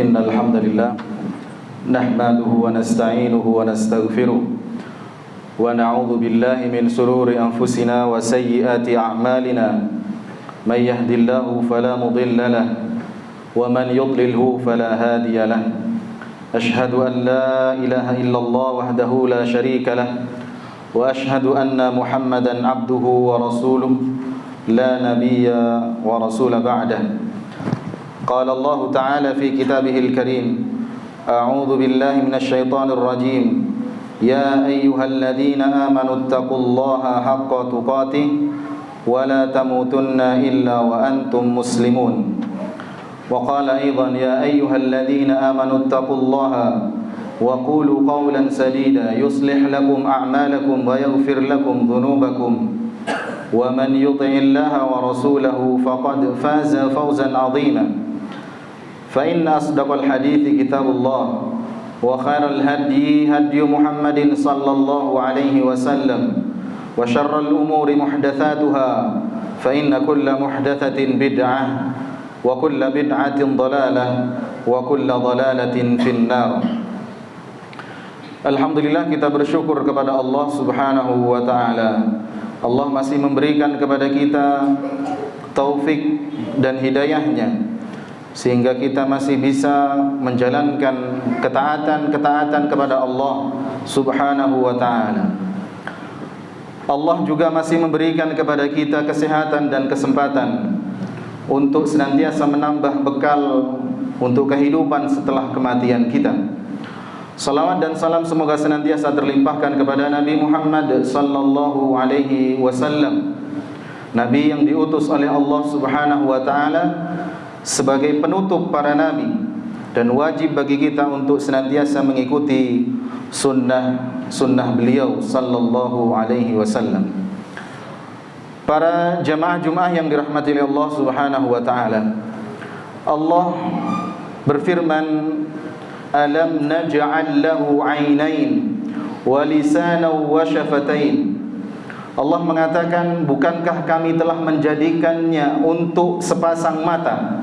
إن الحمد لله نحمده ونستعينه ونستغفره ونعوذ بالله من شرور أنفسنا وسيئات أعمالنا من يهد الله فلا مضل له ومن يضلله فلا هادي له أشهد أن لا إله إلا الله وحده لا شريك له وأشهد أن محمدا عبده ورسوله لا نبي ورسول بعده قال الله تعالى في كتابه الكريم أعوذ بالله من الشيطان الرجيم يا أيها الذين آمنوا اتقوا الله حق تقاته ولا تموتن إلا وأنتم مسلمون وقال أيضا يا أيها الذين آمنوا اتقوا الله وقولوا قولا سديدا يصلح لكم أعمالكم ويغفر لكم ذنوبكم ومن يطع الله ورسوله فقد فاز فوزا عظيما فإن أصدق الحديث كتاب الله وخير الهدي هدي محمد صلى الله عليه وسلم وشر الأمور محدثاتها فإن كل محدثة بدعة وكل بدعة ضلالة وكل ضلالة في النار. Alhamdulillah, kita bersyukur kepada Allah Subhanahu wa taala. Allah masih memberikan kepada kita taufik dan hidayahnya sehingga kita masih bisa menjalankan ketaatan kepada Allah Subhanahu wa taala. Allah juga masih memberikan kepada kita kesehatan dan kesempatan untuk senantiasa menambah bekal untuk kehidupan setelah kematian kita. Salawat dan salam semoga senantiasa terlimpahkan kepada Nabi Muhammad sallallahu alaihi wasallam, Nabi yang diutus oleh Allah Subhanahu wa taala sebagai penutup para nabi, dan wajib bagi kita untuk senantiasa mengikuti sunnah beliau sallallahu alaihi wasallam. Para jamaah Jumat yang dirahmati oleh Allah Subhanahu wa taala, Allah berfirman, alam naj'al lahu 'ainain wa lisanan wa syafatain. Allah mengatakan, bukankah kami telah menjadikannya untuk sepasang mata?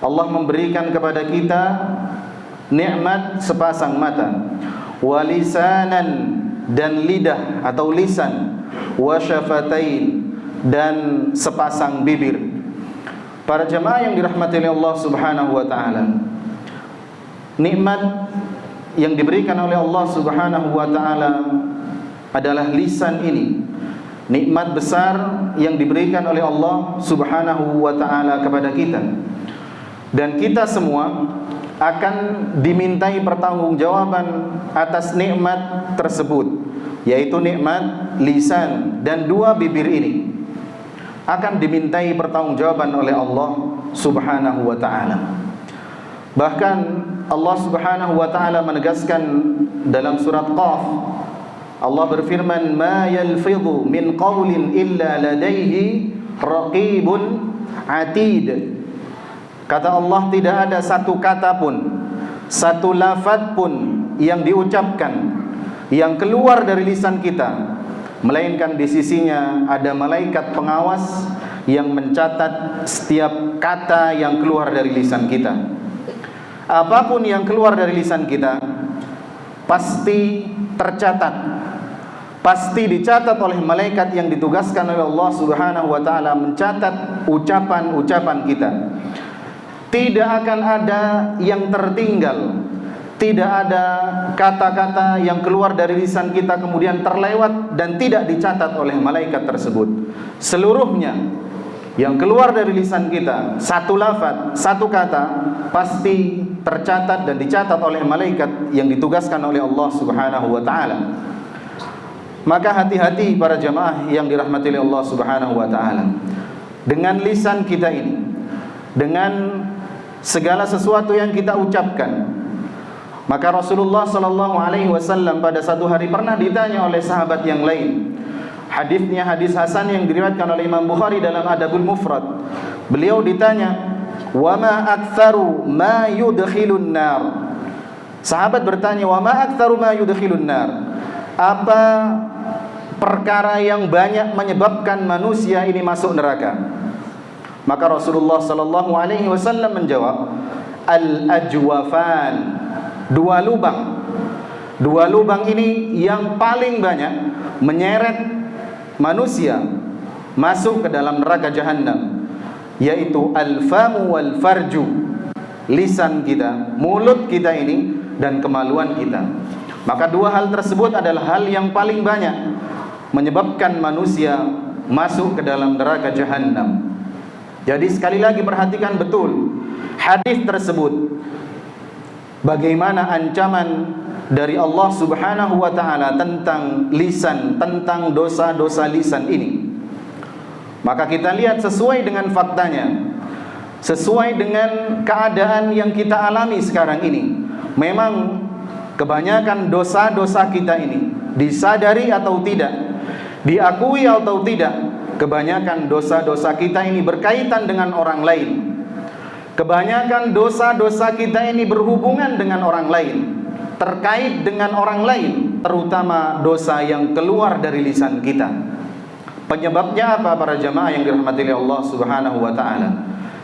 Allah memberikan kepada kita nikmat sepasang mata, wa lisanan, dan lidah atau lisan, wa syafatain, dan sepasang bibir. Para jemaah yang dirahmati oleh Allah Subhanahu wa taala, nikmat yang diberikan oleh Allah Subhanahu wa taala adalah lisan ini. Nikmat besar yang diberikan oleh Allah Subhanahu wa taala kepada kita. Dan kita semua akan dimintai pertanggungjawaban atas nikmat tersebut, yaitu nikmat lisan dan dua bibir ini akan dimintai pertanggungjawaban oleh Allah Subhanahu wa taala. Bahkan Allah Subhanahu wa taala menegaskan dalam surat Qaf, Allah berfirman, ma yalfidhu min qawlin illa ladaihi raqibun atid. Kata Allah, tidak ada satu kata pun, satu lafaz pun yang diucapkan, yang keluar dari lisan kita, melainkan di sisinya ada malaikat pengawas yang mencatat setiap kata yang keluar dari lisan kita. Apapun yang keluar dari lisan kita pasti tercatat, pasti dicatat oleh malaikat yang ditugaskan oleh Allah Subhanahu wa taala mencatat ucapan-ucapan kita. Tidak akan ada yang tertinggal, tidak ada kata-kata yang keluar dari lisan kita kemudian terlewat dan tidak dicatat oleh malaikat tersebut. Seluruhnya yang keluar dari lisan kita, satu lafaz, satu kata, pasti tercatat dan dicatat oleh malaikat yang ditugaskan oleh Allah Subhanahu wa taala. Maka hati-hati para jamaah yang dirahmati oleh Allah Subhanahu wa taala dengan lisan kita ini, dengan segala sesuatu yang kita ucapkan. Maka Rasulullah sallallahu alaihi wasallam pada satu hari pernah ditanya oleh sahabat yang lain. Hadisnya hadis hasan yang diriwayatkan oleh Imam Bukhari dalam Adabul Mufrad. Beliau ditanya, "Wa ma aktsaru ma yudkhilun nar?" Sahabat bertanya, "Wa ma aktsaru ma yudkhilun nar?" Apa perkara yang banyak menyebabkan manusia ini masuk neraka? Maka Rasulullah sallallahu alaihi wasallam menjawab, al-ajwafan, dua lubang. Dua lubang ini yang paling banyak menyeret manusia masuk ke dalam neraka jahanam, yaitu al-famu wal farju, lisan kita, mulut kita ini, dan kemaluan kita. Maka dua hal tersebut adalah hal yang paling banyak menyebabkan manusia masuk ke dalam neraka jahanam. Jadi sekali lagi perhatikan betul hadis tersebut, bagaimana ancaman dari Allah Subhanahu wa ta'ala tentang lisan, tentang dosa-dosa lisan ini. Maka kita lihat sesuai dengan faktanya, sesuai dengan keadaan yang kita alami sekarang ini. Memang kebanyakan dosa-dosa kita ini, disadari atau tidak, diakui atau tidak, kebanyakan dosa-dosa kita ini berkaitan dengan orang lain. Kebanyakan dosa-dosa kita ini berhubungan dengan orang lain, terkait dengan orang lain, terutama dosa yang keluar dari lisan kita. Penyebabnya apa para jamaah yang dirahmati Allah Subhanahu wa ta'ala?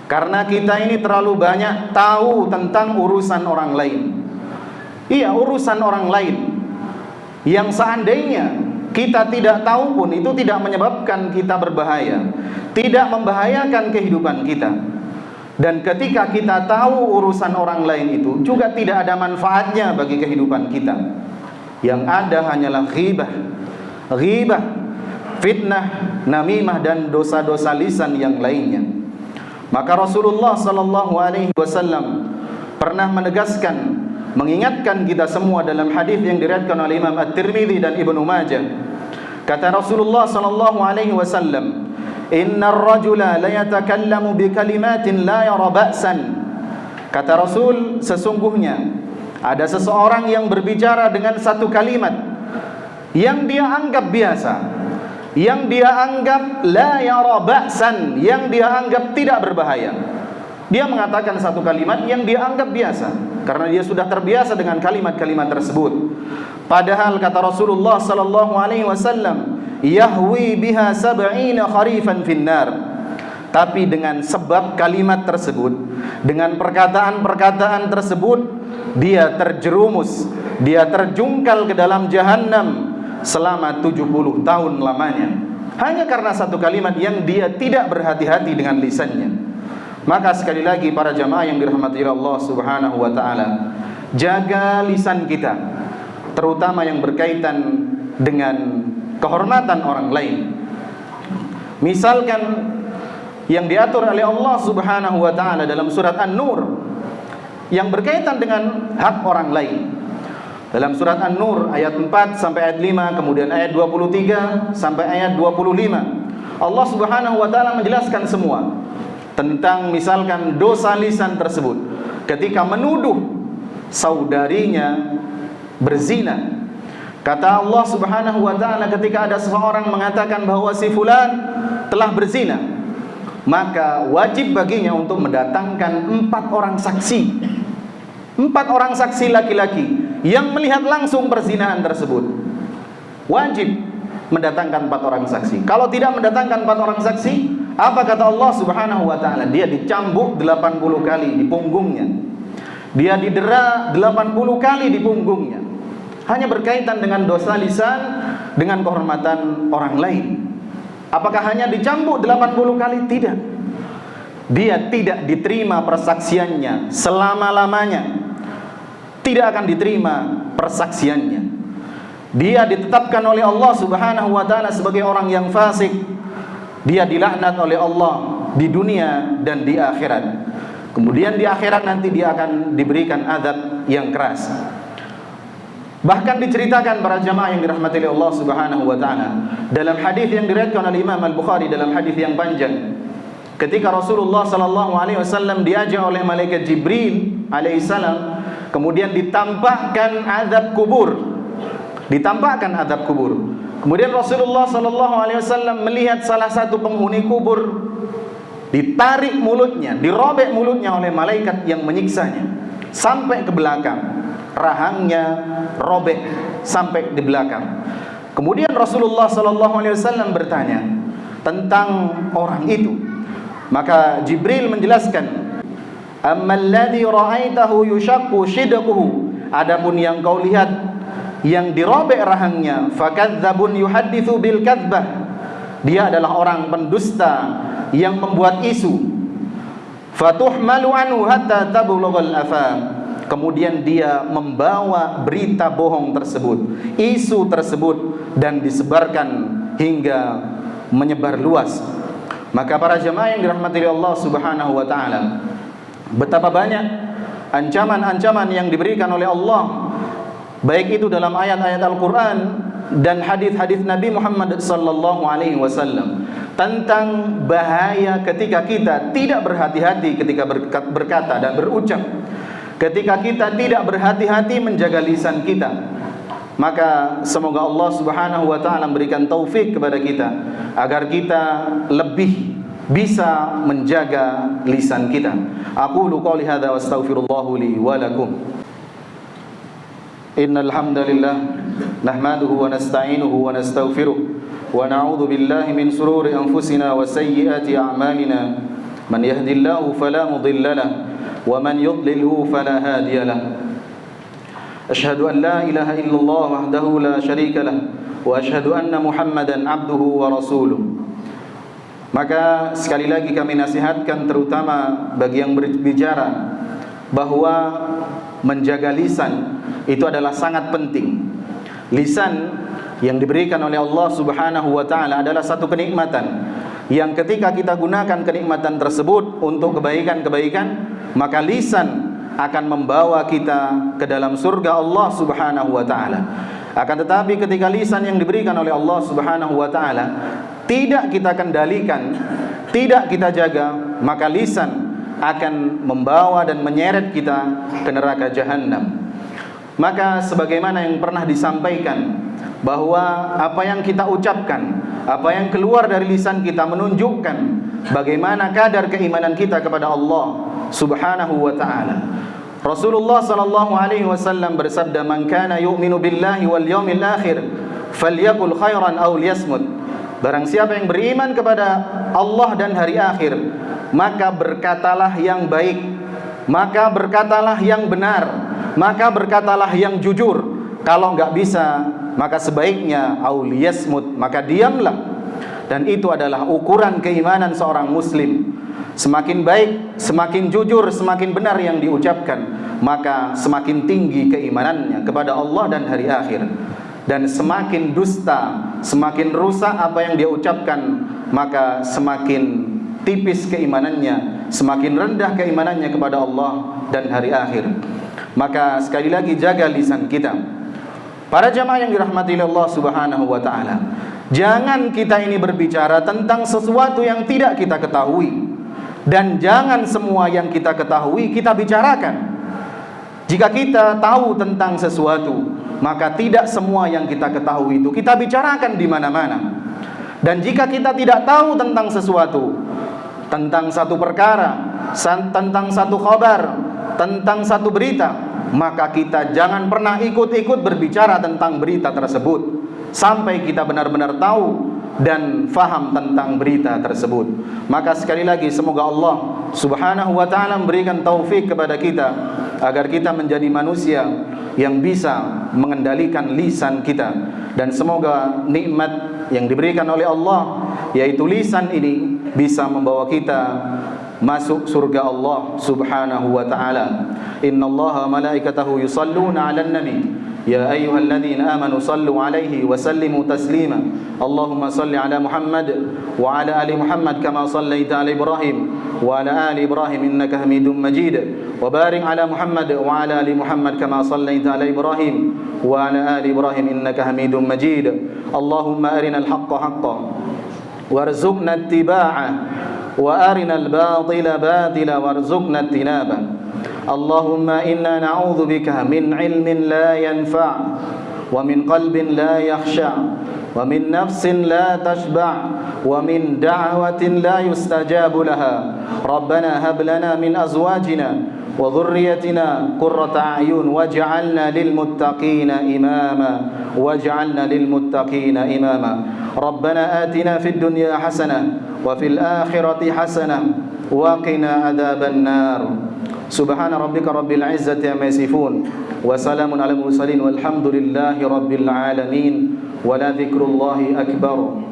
Karena kita ini terlalu banyak tahu tentang urusan orang lain. Iya, urusan orang lain yang seandainya kita tidak tahu pun itu tidak menyebabkan kita berbahaya, tidak membahayakan kehidupan kita. Dan ketika kita tahu urusan orang lain itu juga tidak ada manfaatnya bagi kehidupan kita. Yang ada hanyalah ghibah, fitnah, namimah, dan dosa-dosa lisan yang lainnya. Maka Rasulullah sallallahu alaihi wasallam pernah menegaskan, mengingatkan kita semua dalam hadis yang diriwayatkan oleh Imam At-Tirmidzi dan Ibnu Majah. Kata Rasulullah sallallahu alaihi wasallam, "Innar rajula la yatakallamu bi kalimatin la yara ba'san." Kata Rasul, sesungguhnya ada seseorang yang berbicara dengan satu kalimat yang dia anggap biasa, yang dia anggap la yara ba'san, yang dia anggap tidak berbahaya. Dia mengatakan satu kalimat yang dia anggap biasa karena dia sudah terbiasa dengan kalimat-kalimat tersebut. Padahal kata Rasulullah sallallahu alaihi wasallam, yahwi biha sab'ina kharifan finnar. Tapi dengan sebab kalimat tersebut, dengan perkataan-perkataan tersebut, dia terjerumus, dia terjungkal ke dalam jahanam selama 70 tahun lamanya, hanya karena satu kalimat yang dia tidak berhati-hati dengan lisannya. Maka sekali lagi para jamaah yang dirahmati Allah Subhanahu wa ta'ala, jaga lisan kita, terutama yang berkaitan dengan kehormatan orang lain. Misalkan yang diatur oleh Allah Subhanahu wa ta'ala dalam surat An-Nur yang berkaitan dengan hak orang lain. Dalam surat An-Nur ayat 4 sampai ayat 5, kemudian ayat 23 sampai ayat 25, Allah Subhanahu wa ta'ala menjelaskan semua tentang misalkan dosa lisan tersebut ketika menuduh saudarinya berzina. Kata Allah Subhanahu wa ta'ala, ketika ada seseorang mengatakan bahwa si fulan telah berzina, maka wajib baginya untuk mendatangkan 4 orang saksi. 4 orang saksi laki-laki yang melihat langsung perzinahan tersebut. Wajib mendatangkan 4 orang saksi. Kalau tidak mendatangkan 4 orang saksi, apa kata Allah Subhanahu wa ta'ala? Dia dicambuk 80 kali di punggungnya. Dia didera 80 kali di punggungnya. Hanya berkaitan dengan dosa lisan, dengan kehormatan orang lain. Apakah hanya dicambuk 80 kali? Tidak. Dia tidak diterima persaksiannya selama-lamanya. Tidak akan diterima persaksiannya. Dia ditetapkan oleh Allah Subhanahu wa ta'ala sebagai orang yang fasik. Dia dilaknat oleh Allah di dunia dan di akhirat. Kemudian di akhirat nanti dia akan diberikan azab yang keras. Bahkan diceritakan para jamaah yang dirahmati oleh Allah Subhanahu wa ta'ala dalam hadis yang diriwayatkan oleh Imam Al-Bukhari dalam hadis yang panjang, ketika Rasulullah sallallahu alaihi wasallam diajak oleh malaikat Jibril alaihissalam, kemudian ditampakkan azab kubur. Ditampakkan azab kubur. Kemudian Rasulullah sallallahu alaihi wasallam melihat salah satu penghuni kubur ditarik mulutnya, dirobek mulutnya oleh malaikat yang menyiksanya sampai ke belakang. Rahangnya robek sampai di belakang. Kemudian Rasulullah sallallahu alaihi wasallam bertanya tentang orang itu. Maka Jibril menjelaskan, Ammal ladzi ra'aitahu yushaqqu shidquhu, adapun yang kau lihat yang dirobek rahangnya, fakadzabun yuhadditsu bil kadzbah, dia adalah orang pendusta yang membuat isu. Fatuhmalu anhu hatta tablughal afam, kemudian dia membawa berita bohong tersebut, isu tersebut, dan disebarkan hingga menyebar luas. Maka para jemaah yang dirahmati Allah Subhanahu wa taala, betapa banyak ancaman-ancaman yang diberikan oleh Allah, baik itu dalam ayat-ayat Al-Quran dan hadis-hadis Nabi Muhammad sallallahu alaihi wasallam, tentang bahaya ketika kita tidak berhati-hati ketika berkata dan berucap, ketika kita tidak berhati-hati menjaga lisan kita. Maka semoga Allah Subhanahu wa taala memberikan taufik kepada kita agar kita lebih bisa menjaga lisan kita. Aqulu qouli hadza wa astaghfirullahu li wa lakum. Innal hamdalillah nahmaduhu wa nasta'inuhu wa nastaghfiruh wa na'udzu billahi min shururi anfusina wa sayyiati a'malina. Man yahdihillahu fala mudilla lahu wa man yudlilhu fala hadiya lahu. Asyhadu an la ilaha illallah wahdahu la syarika lah wa asyhadu anna Muhammadan abduhu wa rasuluh. Maka sekali lagi kami nasihatkan terutama bagi yang berbicara bahwa menjaga lisan itu adalah sangat penting. Lisan yang diberikan oleh Allah Subhanahu wa taala adalah satu kenikmatan yang ketika kita gunakan kenikmatan tersebut untuk kebaikan-kebaikan, maka lisan akan membawa kita ke dalam surga Allah Subhanahu wa taala. Akan tetapi ketika lisan yang diberikan oleh Allah Subhanahu wa taala tidak kita kendalikan, tidak kita jaga, maka lisan akan membawa dan menyeret kita ke neraka jahanam. Maka sebagaimana yang pernah disampaikan bahwa apa yang kita ucapkan, apa yang keluar dari lisan kita menunjukkan bagaimana kadar keimanan kita kepada Allah Subhanahu wa taala. Rasulullah sallallahu alaihi wasallam bersabda, "Man kana yu'minu billahi wal yawmil akhir falyaqul khairan aw liyasmut." Barang siapa yang beriman kepada Allah dan hari akhir, maka berkatalah yang baik, maka berkatalah yang benar, maka berkatalah yang jujur. Kalau enggak bisa, maka sebaiknya aw liyasmut, maka diamlah. Dan itu adalah ukuran keimanan seorang muslim. Semakin baik, semakin jujur, semakin benar yang diucapkan, maka semakin tinggi keimanannya kepada Allah dan hari akhir. Dan semakin dusta, semakin rusak apa yang dia ucapkan, maka semakin tipis keimanannya, semakin rendah keimanannya kepada Allah dan hari akhir. Maka sekali lagi jaga lisan kita. Para jamaah yang dirahmati Allah Subhanahu wa taala, jangan kita ini berbicara tentang sesuatu yang tidak kita ketahui. Dan jangan semua yang kita ketahui kita bicarakan. Jika kita tahu tentang sesuatu, maka tidak semua yang kita ketahui itu kita bicarakan di mana-mana. Dan jika kita tidak tahu tentang sesuatu, tentang satu perkara, tentang satu khabar, tentang satu berita, maka kita jangan pernah ikut-ikut berbicara tentang berita tersebut sampai kita benar-benar tahu dan faham tentang berita tersebut. Maka sekali lagi semoga Allah Subhanahu wa taala memberikan taufik kepada kita agar kita menjadi manusia yang bisa mengendalikan lisan kita, dan semoga nikmat yang diberikan oleh Allah yaitu lisan ini bisa membawa kita masuk surga Allah Subhanahu wa taala. Innallaha malaikatahu yusalluna 'alan nabi ya ayyuhalladzina amanu sallu 'alaihi wa sallimu taslima. Allahumma salli 'ala Muhammad wa 'ala ali Muhammad kama sallaita 'ala Ibrahim wa 'ala ali Ibrahim innaka Hamidum Majid. Wa barik 'ala Muhammad wa 'ala ali Muhammad kama sallaita 'ala Ibrahim wa 'ala ali Ibrahim innaka Hamidum Majid. Allahumma arinal haqqa haqqan warzuqna ittiba'ah wa arinal batila batila warzuqna ijtinabah. Allahumma inna na'udzu bika min ilmin la yanfa' wa min qalbin la yakhsha' wa min nafsin la tashba' wa min da'watin la yustajabu laha. Rabbana hab lana min azwajina wa dhurriyyatina qurrata a'yun waj'alna lil muttaqina imama waj'alna lil muttaqina imama. Rabbana atina fid dunya hasanah wa fil akhirati hasanah wa qina adzaban nar. Subhana rabbika rabbil izzati amma yasifun wa salamun alal mursalin walhamdulillahi rabbil alamin wa la dzikrullahi akbar.